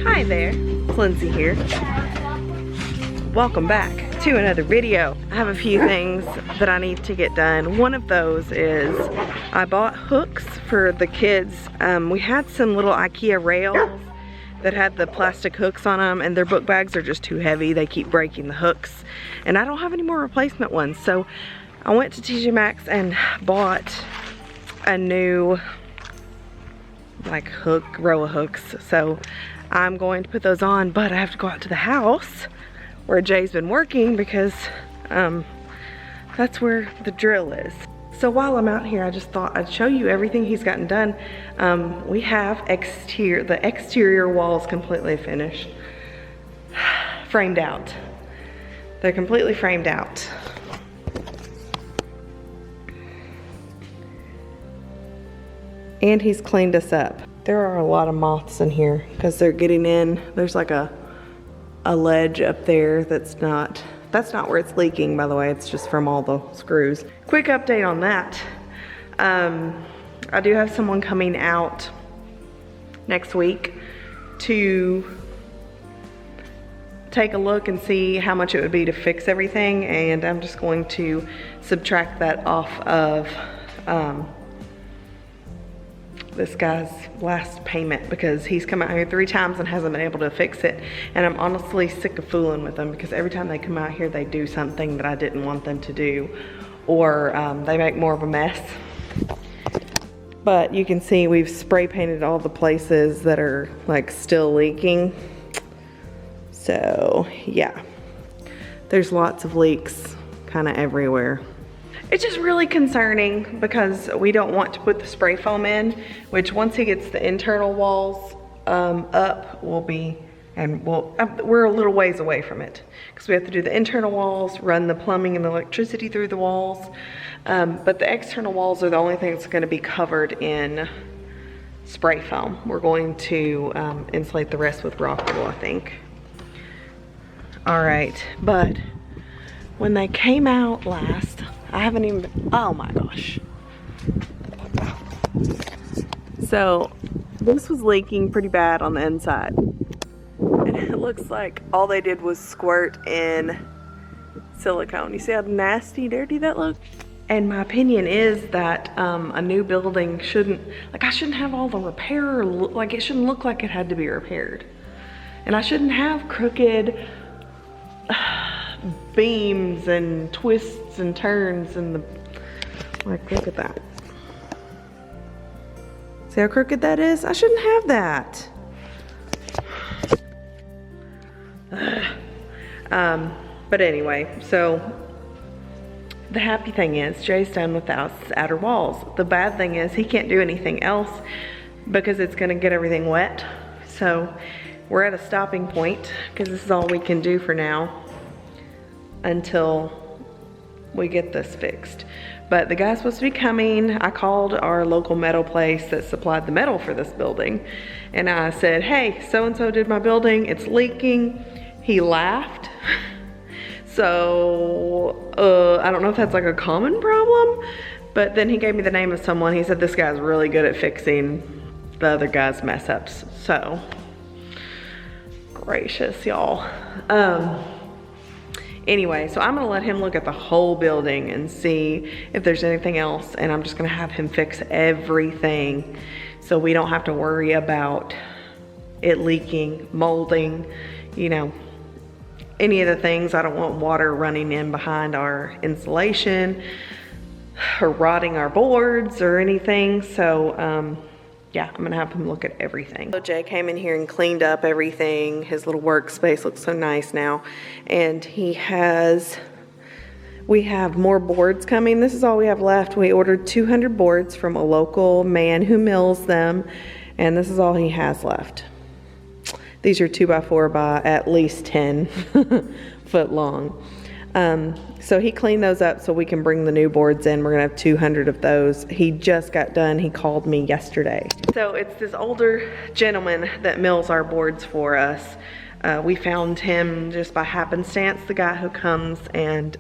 Hi there, it's Lindsey here. Welcome back to another video. I have a few things that I need to get done. One of those is I bought hooks for the kids. We had some little IKEA rails that had the plastic hooks on them, and their book bags are just too heavy. They keep breaking the hooks, and I don't have any more replacement ones. So I went to TJ Maxx and bought a new row of hooks. So I'm going to put those on, but I have to go out to the house where Jay's been working because that's where the drill is. So while I'm out here, I just thought I'd show you everything he's gotten done. We have the exterior walls completely finished, framed out. They're completely framed out. And he's cleaned us up. There are a lot of moths in here because they're getting in. There's like a ledge up there that's not where it's leaking, by the way. It's just from all the screws. Quick update on that. I do have someone coming out next week to take a look and see how much it would be to fix everything, and I'm just going to subtract that off of this guy's last payment because he's come out here 3 times and hasn't been able to fix it. And I'm honestly sick of fooling with them because every time they come out here they do something that I didn't want them to do, or they make more of a mess. But you can see we've spray painted all the places that are like still leaking. So yeah, there's lots of leaks kind of everywhere. It's just really concerning because we don't want to put the spray foam in, which once he gets the internal walls up, we're a little ways away from it because we have to do the internal walls, run the plumbing and electricity through the walls. But the external walls are the only thing that's going to be covered in spray foam. We're going to insulate the rest with rock wool, I think. All right, but when they came out last, I haven't even, oh my gosh. So this was leaking pretty bad on the inside. And it looks like all they did was squirt in silicone. You see how nasty, dirty that looked? And my opinion is that a new building shouldn't, I shouldn't have all the repair, it shouldn't look like it had to be repaired. And I shouldn't have crooked beams and twists and turns and look at that. See how crooked that is? I shouldn't have that. But anyway, so the happy thing is Jay's done with the outer walls. The bad thing is he can't do anything else because it's gonna get everything wet. So we're at a stopping point because this is all we can do for now until we get this fixed. But the guy's supposed to be coming. I called our local metal place that supplied the metal for this building, and I said, hey, so-and-so did my building, it's leaking. He laughed. So I don't know if that's like a common problem, but then he gave me the name of someone. He said this guy's really good at fixing the other guy's mess ups. So gracious, y'all. Anyway, so I'm gonna let him look at the whole building and see if there's anything else, and I'm just gonna have him fix everything so we don't have to worry about it leaking, molding, you know, any of the things. I don't want water running in behind our insulation or rotting our boards or anything. So yeah, I'm gonna have him look at everything. So Jay came in here and cleaned up everything. His little workspace looks so nice now. And we have more boards coming. This is all we have left. We ordered 200 boards from a local man who mills them, and this is all he has left. These are 2x4 by at least 10 foot long. So he cleaned those up so we can bring the new boards in. We're gonna have 200 of those. He just got done. He called me yesterday. So it's this older gentleman that mills our boards for us. We found him just by happenstance, the guy who comes and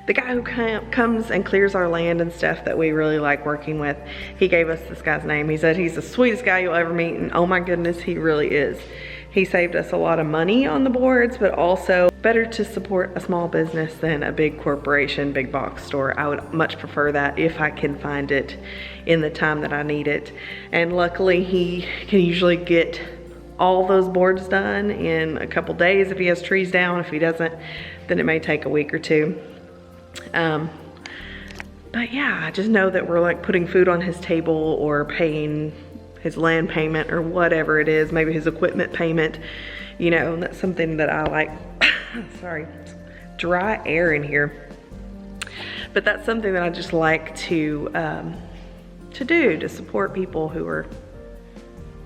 the guy who comes and clears our land and stuff that we really like working with, he gave us this guy's name. He said he's the sweetest guy you'll ever meet, and oh my goodness, he really is. He saved us a lot of money on the boards, but also better to support a small business than a big corporation, big box store. I would much prefer that if I can find it in the time that I need it. And luckily he can usually get all those boards done in a couple days if he has trees down. If he doesn't, then it may take a week or two. But yeah, I just know that we're like putting food on his table or paying his land payment or whatever it is, maybe his equipment payment, you know, and that's something that I like. Sorry, dry air in here. But that's something that I just like to do, to support people who are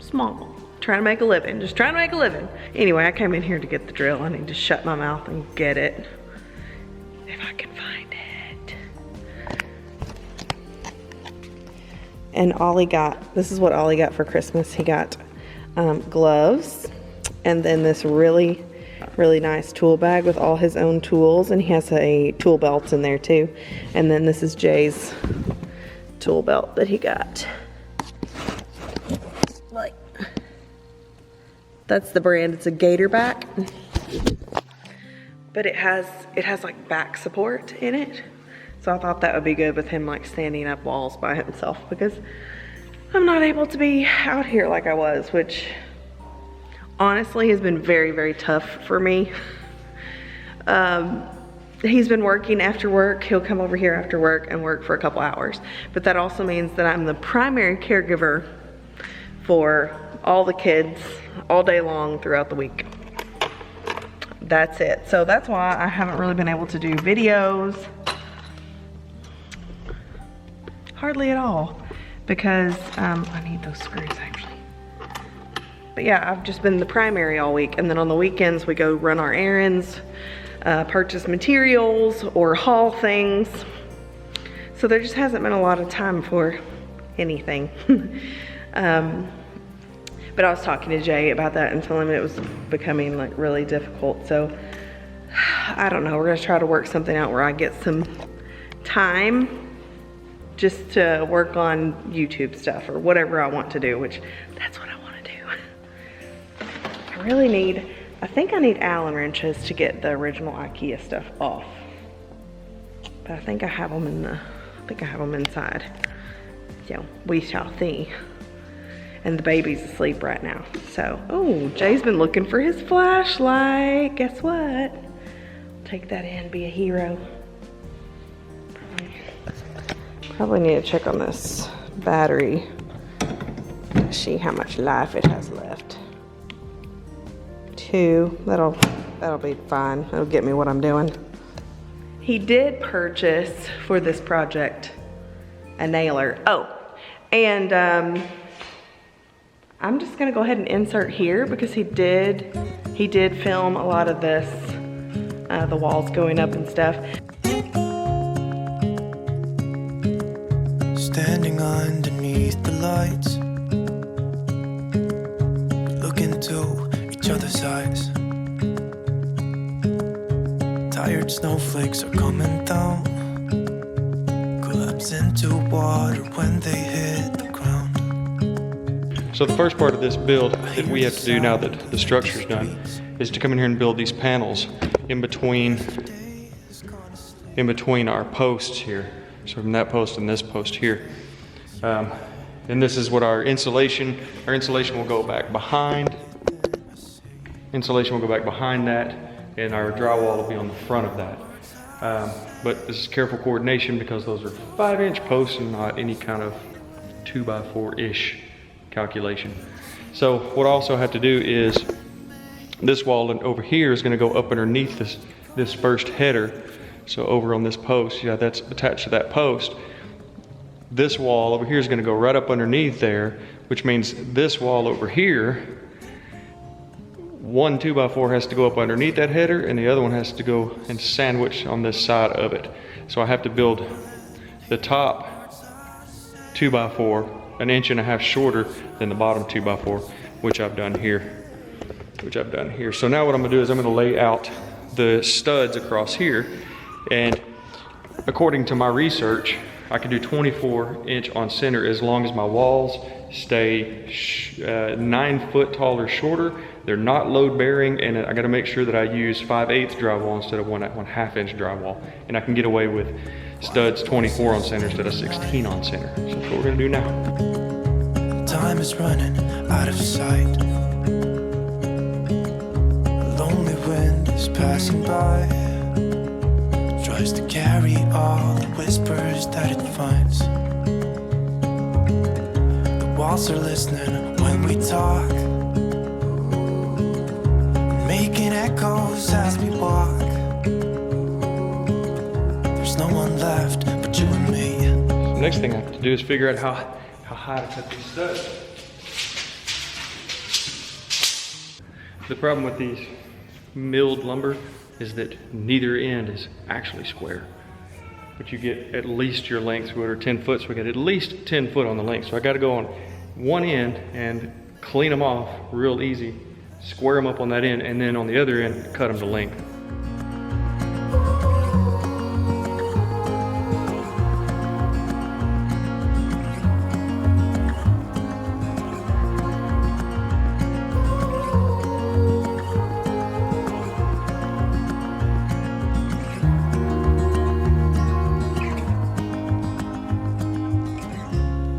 small, trying to make a living, just trying to make a living. Anyway, I came in here to get the drill. I need to shut my mouth and get it, if I can find it. And Ollie got, this is what Ollie got for Christmas. He got gloves, and then this really nice tool bag with all his own tools, and he has a tool belt in there too. And then this is Jay's tool belt that he got. Like, that's the brand. It's a Gator back, but it has like back support in it. So I thought that would be good with him like standing up walls by himself, because I'm not able to be out here like I was, which honestly has been very, very tough for me. He's been working after work. He'll come over here after work and work for a couple hours. But that also means that I'm the primary caregiver for all the kids all day long throughout the week. That's it. So that's why I haven't really been able to do videos. Hardly at all, because I need those screws actually. But yeah, I've just been the primary all week, and then on the weekends we go run our errands, purchase materials or haul things. So there just hasn't been a lot of time for anything. But I was talking to Jay about that and telling him it was becoming like really difficult. So I don't know, we're gonna try to work something out where I get some time just to work on YouTube stuff or whatever I want to do, which that's what I want to do. I really need, I think I need Allen wrenches to get the original IKEA stuff off. But I think I have them in the, I think I have them inside. So we shall see. And the baby's asleep right now. So, oh, Jay's been looking for his flashlight. Guess what? Take that in, be a hero. Probably need to check on this battery to see how much life it has left. 2, that'll be fine. It'll get me what I'm doing. He did purchase for this project a nailer. Oh, and I'm just gonna go ahead and insert here because he did film a lot of this, the walls going up and stuff. Standing underneath the lights, look into each other's eyes. Tired snowflakes are coming down, collapse into water when they hit the ground. So the first part of this build that we have to do now that the structure's done is to come in here and build these panels in between our posts here. So from that post and this post here. And this is what our insulation will go back behind. Insulation will go back behind that, and our drywall will be on the front of that. But this is careful coordination because those are 5-inch posts and not any kind of 2x4-ish calculation. So what I also have to do is this wall over here is going to go up underneath this first header. So over on this post, yeah, that's attached to that post. This wall over here is going to go right up underneath there, which means this wall over here, one 2x4 has to go up underneath that header, and the other one has to go and sandwich on this side of it. So I have to build the top 2x4 1.5 inches shorter than the bottom 2x4, which I've done here. So now what I'm going to do is I'm going to lay out the studs across here. And according to my research, I can do 24-inch on center as long as my walls stay 9 foot tall or shorter. They're not load bearing, and I gotta make sure that I use 5/8 drywall instead of 1/2 inch drywall. And I can get away with studs 24 on center instead of 16 on center. So that's what we're gonna do now. Time is running out of sight. A lonely wind is passing by. Tries to carry all the whispers that it finds. The walls are listening when we talk, making echoes as we walk. There's no one left but you and me. The next thing I have to do is figure out how high to cut these studs. The problem with these milled lumber is that neither end is actually square. But you get at least your length, or 10 foot, so we got at least 10 foot on the length. So I gotta go on one end and clean them off real easy, square them up on that end, and then on the other end, cut them to length.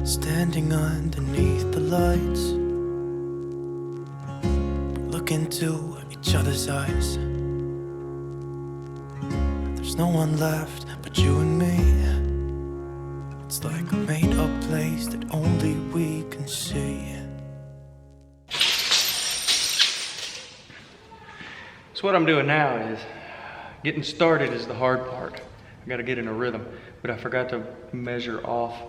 Standing underneath the lights, look into each other's eyes. There's no one left but you and me. It's like a made-up place that only we can see. So what I'm doing now is, getting started is the hard part. I gotta get in a rhythm, but I forgot to measure off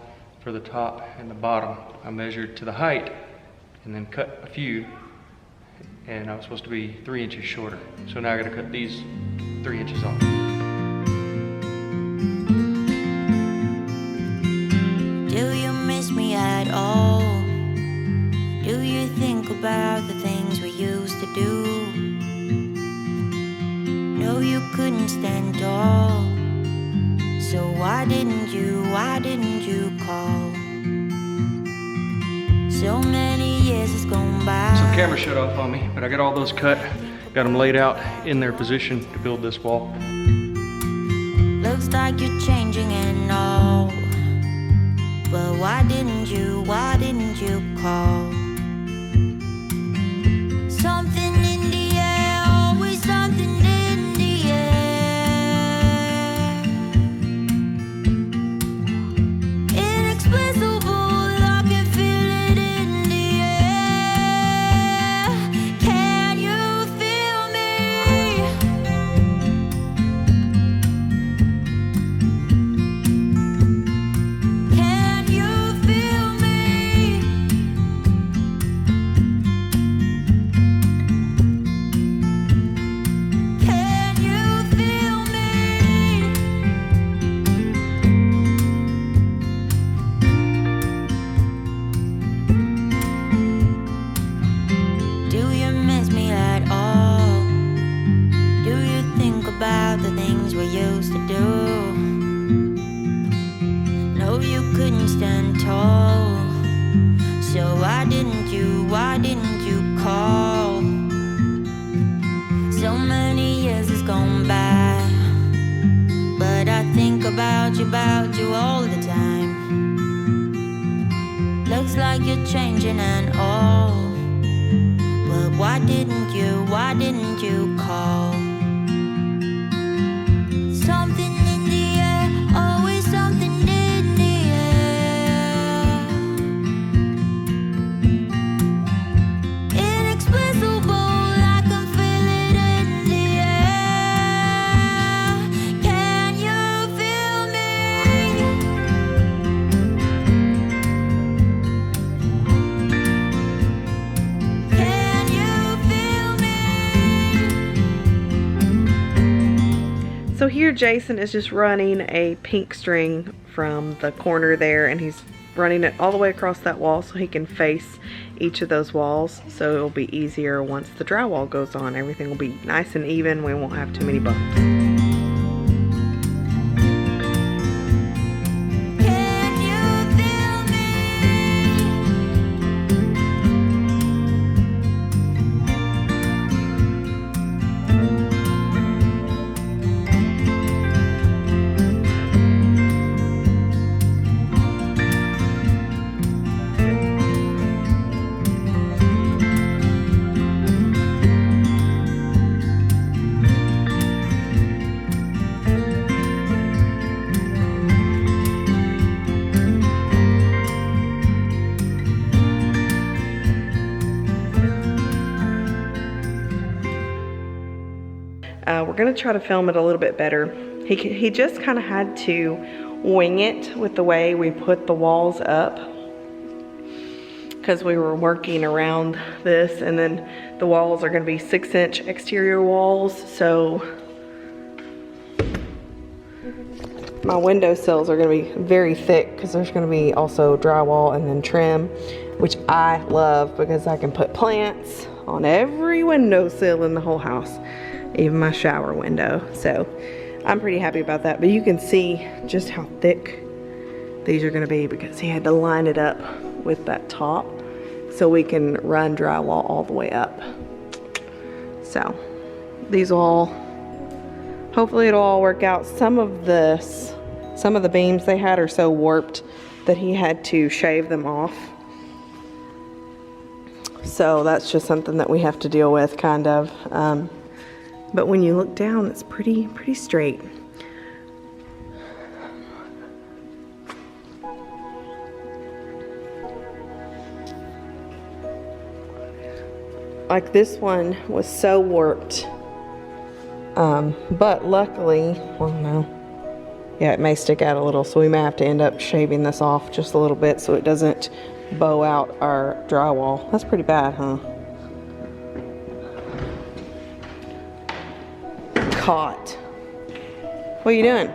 for the top and the bottom. I measured to the height and then cut a few, and I was supposed to be 3 inches shorter. So now I gotta cut these 3 inches off. Do you miss me at all? Do you think about the things we used to do? No, you couldn't stand tall. So why didn't you call? So many years has gone by. So the camera shut off on me, but I got all those cut, got them laid out in their position to build this wall. Looks like you're changing and all. But why didn't you call? Something in the air, always something in the air. Inexplicable, I can feel it in the air. Can you feel me? Can you feel me? Can you feel me? Do you miss me at all? Do you think about the things we used to do? No, you couldn't stand tall. So why didn't you call? So many years has gone by, but I think about you all the time. Looks like you're changing and all. But why didn't you call? Something in the air, always something in the air. Inexplicable, I can feel it in the air. Can you feel me? Can you feel me? So here Jason is just running a pink string from the corner there, and he's running it all the way across that wall so he can face each of those walls, so it'll be easier once the drywall goes on. Everything will be nice and even. We won't have too many bumps. We're gonna try to film it a little bit better. He just kind of had to wing it with the way we put the walls up, because we were working around this, and then the walls are gonna be 6-inch exterior walls, so my windowsills are gonna be very thick because there's gonna be also drywall and then trim, which I love because I can put plants on every windowsill in the whole house, even my shower window. So I'm pretty happy about that, but you can see just how thick these are gonna be because he had to line it up with that top so we can run drywall all the way up. So these will all, hopefully it'll all work out. Some of the beams they had are so warped that he had to shave them off. So that's just something that we have to deal with, kind of. But when you look down, it's pretty straight. Like this one was so warped. But luckily, well, no. Yeah, it may stick out a little, so we may have to end up shaving this off just a little bit so it doesn't bow out our drywall. That's pretty bad, huh? Caught. What are you doing?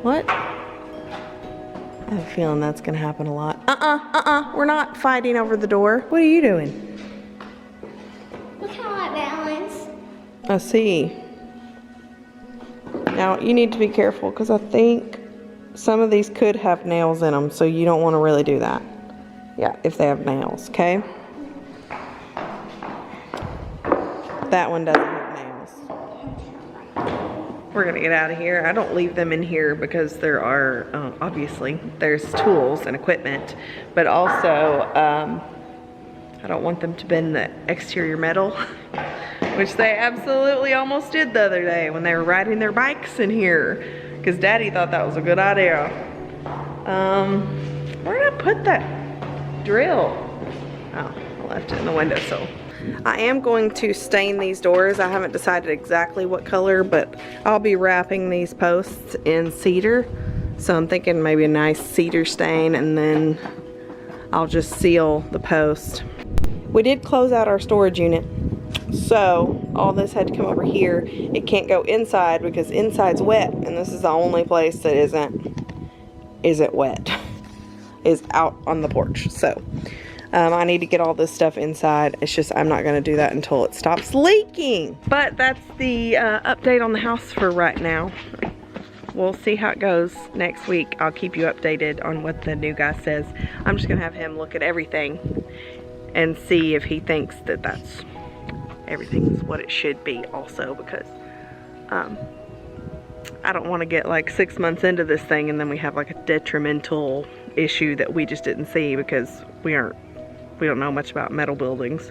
What? I have a feeling that's gonna happen a lot. We're not fighting over the door. What are you doing? Look how I balance. I see. Now, you need to be careful because I think some of these could have nails in them, so you don't want to really do that. Yeah, if they have nails, okay? That one doesn't have nails. We're gonna get out of here. I don't leave them in here because there are, obviously, there's tools and equipment, but also, I don't want them to bend the exterior metal, which they absolutely almost did the other day when they were riding their bikes in here, because Daddy thought that was a good idea. Where did I put that drill? Oh, I left it in the windowsill. I am going to stain these doors. I haven't decided exactly what color, but I'll be wrapping these posts in cedar. So I'm thinking maybe a nice cedar stain, and then I'll just seal the post. We did close out our storage unit, so all this had to come over here. It can't go inside because inside's wet, and this is the only place that isn't wet, is out on the porch. So I need to get all this stuff inside. It's just I'm not gonna do that until it stops leaking. But that's the update on the house for right now. We'll see how it goes next week. I'll keep you updated on what the new guy says. I'm just gonna have him look at everything and see if he thinks that that's everything's what it should be also, because I don't want to get like 6 months into this thing and then we have like a detrimental issue that we just didn't see because we don't know much about metal buildings.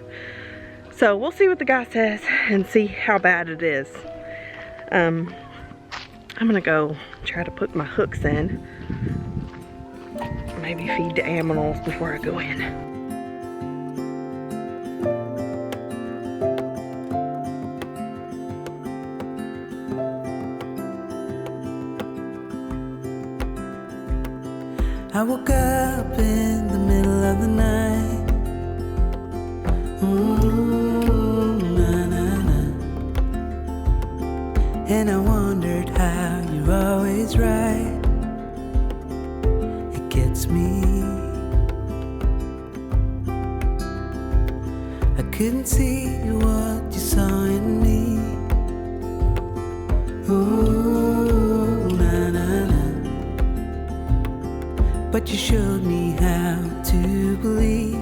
So we'll see what the guy says and see how bad it is. I'm gonna go try to put my hooks in, maybe feed the animals before I go in. I woke up in the middle of the night. Na, na, na. And I wondered how you're always right. It gets me. I couldn't see what you saw in me. Ooh, na, na, na. But you showed me how to believe.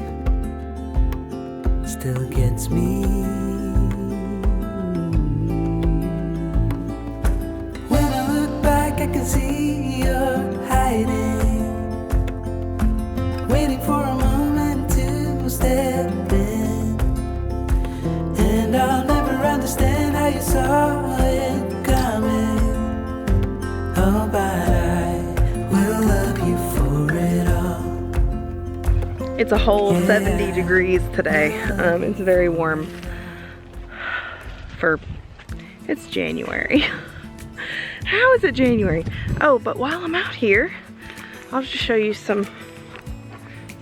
Still gets me. When I look back, I can see you're hiding, waiting for a moment to step in. And I'll never understand how you saw it coming. Oh, but I will love you for it all. It's a whole 70 degrees today. It's very warm. it's January. How is it January? Oh, but while I'm out here, I'll just show you some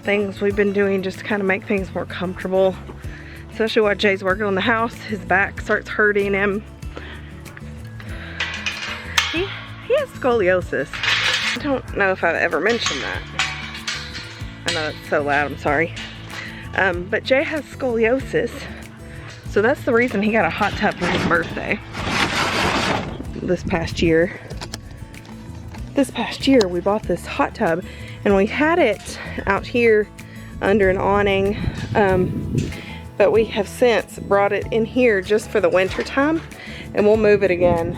things we've been doing just to kind of make things more comfortable. Especially while Jay's working on the house, his back starts hurting him. He has scoliosis. I don't know if I've ever mentioned that. I know it's so loud, I'm sorry. But Jay has scoliosis, so that's the reason he got a hot tub for his birthday this past year. This past year we bought this hot tub and we had it out here under an awning, but we have since brought it in here just for the winter time, and we'll move it again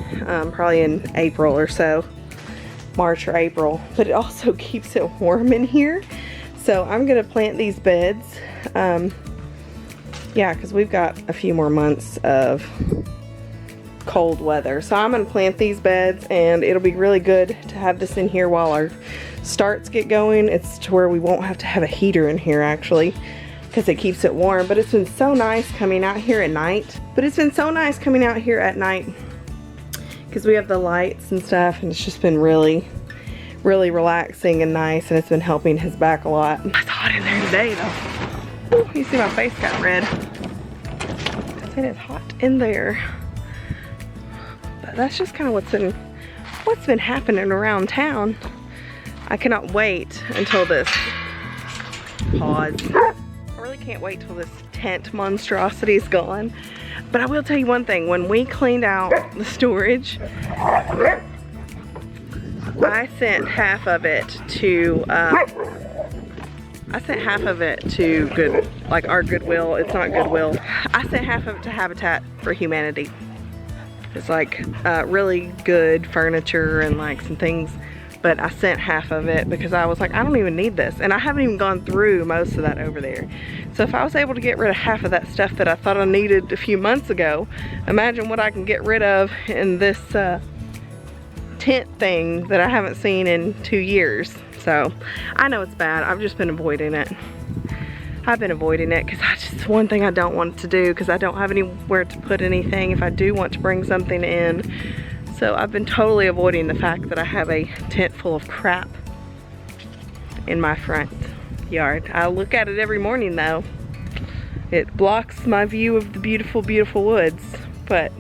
probably in April or so, March or April. But it also keeps it warm in here, so I'm gonna plant these beds. Yeah, because we've got a few more months of cold weather, so I'm gonna plant these beds, and it'll be really good to have this in here while our starts get going. It's to where we won't have to have a heater in here actually, because it keeps it warm. But it's been so nice coming out here at night. Because we have the lights and stuff, and it's just been really, really relaxing and nice, and it's been helping his back a lot. It's hot in there today though. Ooh, you see my face got red. It is hot in there. But that's just kind of what's been happening around town. I cannot wait until this pause. I really can't wait till this tent monstrosity is gone. But I will tell you one thing, when we cleaned out the storage, I sent half of it to our Goodwill. It's not Goodwill. I sent half of it to Habitat for Humanity. It's like really good furniture and like some things, but I sent half of it because I was like, I don't even need this, and I haven't even gone through most of that over there. So if I was able to get rid of half of that stuff that I thought I needed a few months ago, imagine what I can get rid of in this tent thing that I haven't seen in 2 years. So I know it's bad. I've just been avoiding it. I've been avoiding it because it's one thing I don't want to do, because I don't have anywhere to put anything if I do want to bring something in. So I've been totally avoiding the fact that I have a tent full of crap in my front yard. I look at it every morning though. It blocks my view of the beautiful, beautiful woods, but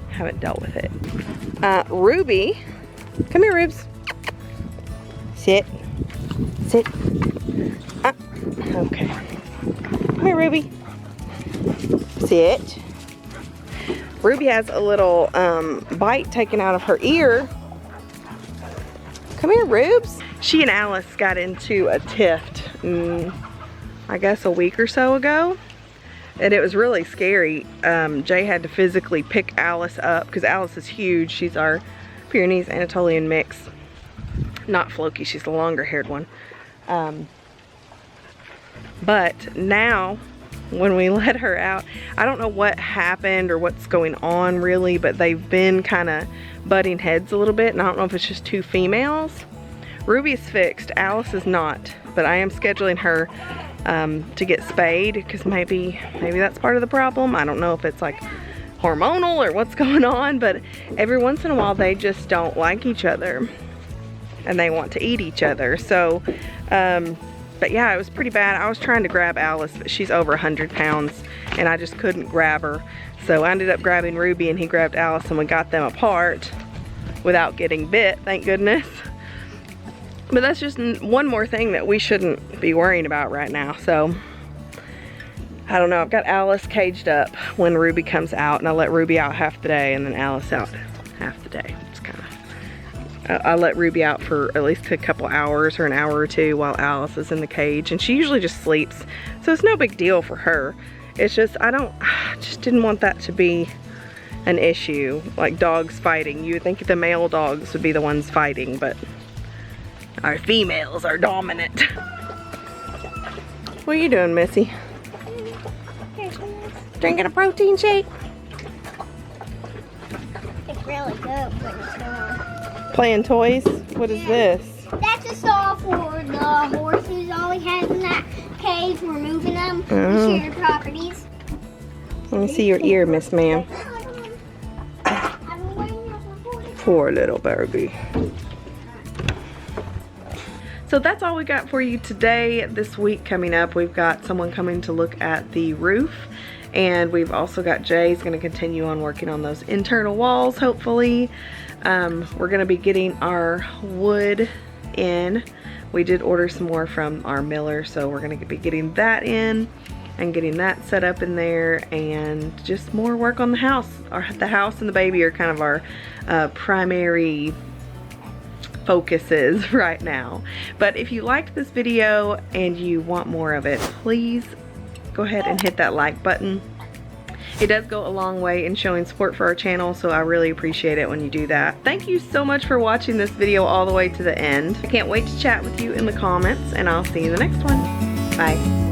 I haven't dealt with it. Ruby, come here, Rubes. Sit. Sit. Okay. Come here, Ruby. Sit. Ruby has a little bite taken out of her ear. Come here, Rubes. She and Alice got into a tiff, I guess a week or so ago. And it was really scary. Jay had to physically pick Alice up because Alice is huge. She's our Pyrenees Anatolian mix. Not Floki, she's the longer haired one. But now, when we let her out, I don't know what happened or what's going on really, but they've been kind of butting heads a little bit, and I don't know if it's just two females. Ruby's fixed, Alice is not, but I am scheduling her to get spayed because maybe that's part of the problem. I don't know if it's like hormonal or what's going on, but every once in a while they just don't like each other and they want to eat each other. So but yeah, it was pretty bad. I was trying to grab Alice, but she's over 100 pounds and I just couldn't grab her. So I ended up grabbing Ruby and he grabbed Alice, and we got them apart without getting bit, thank goodness. But that's just one more thing that we shouldn't be worrying about right now. So I don't know, I've got Alice caged up when Ruby comes out, and I let Ruby out half the day and then Alice out half the day. It's kind of, I let Ruby out for at least a couple hours or an hour or two while Alice is in the cage, and she usually just sleeps, so it's no big deal for her. It's just I just didn't want that to be an issue, like dogs fighting. You would think the male dogs would be the ones fighting, but our females are dominant. What are you doing, Missy? Drinking a protein shake? It's really good when it's going. Playing toys? What is this? That's a stall for the horses all we have in that cage. We're moving them. Oh. We share properties. Let me see your ear, Miss Ma'am. Poor little baby. So that's all we got for you today. This week coming up, we've got someone coming to look at the roof, and we've also got Jay's going to continue on working on those internal walls, hopefully. We're going to be getting our wood in. We did order some more from our miller, so we're going to be getting that in and getting that set up in there, and just more work on the house. The house and the baby are kind of our primary focuses right now. But if you liked this video and you want more of it, please go ahead and hit that like button. It does go a long way in showing support for our channel, so I really appreciate it when you do that. Thank you so much for watching this video all the way to the end. I can't wait to chat with you in the comments, and I'll see you in the next one. Bye.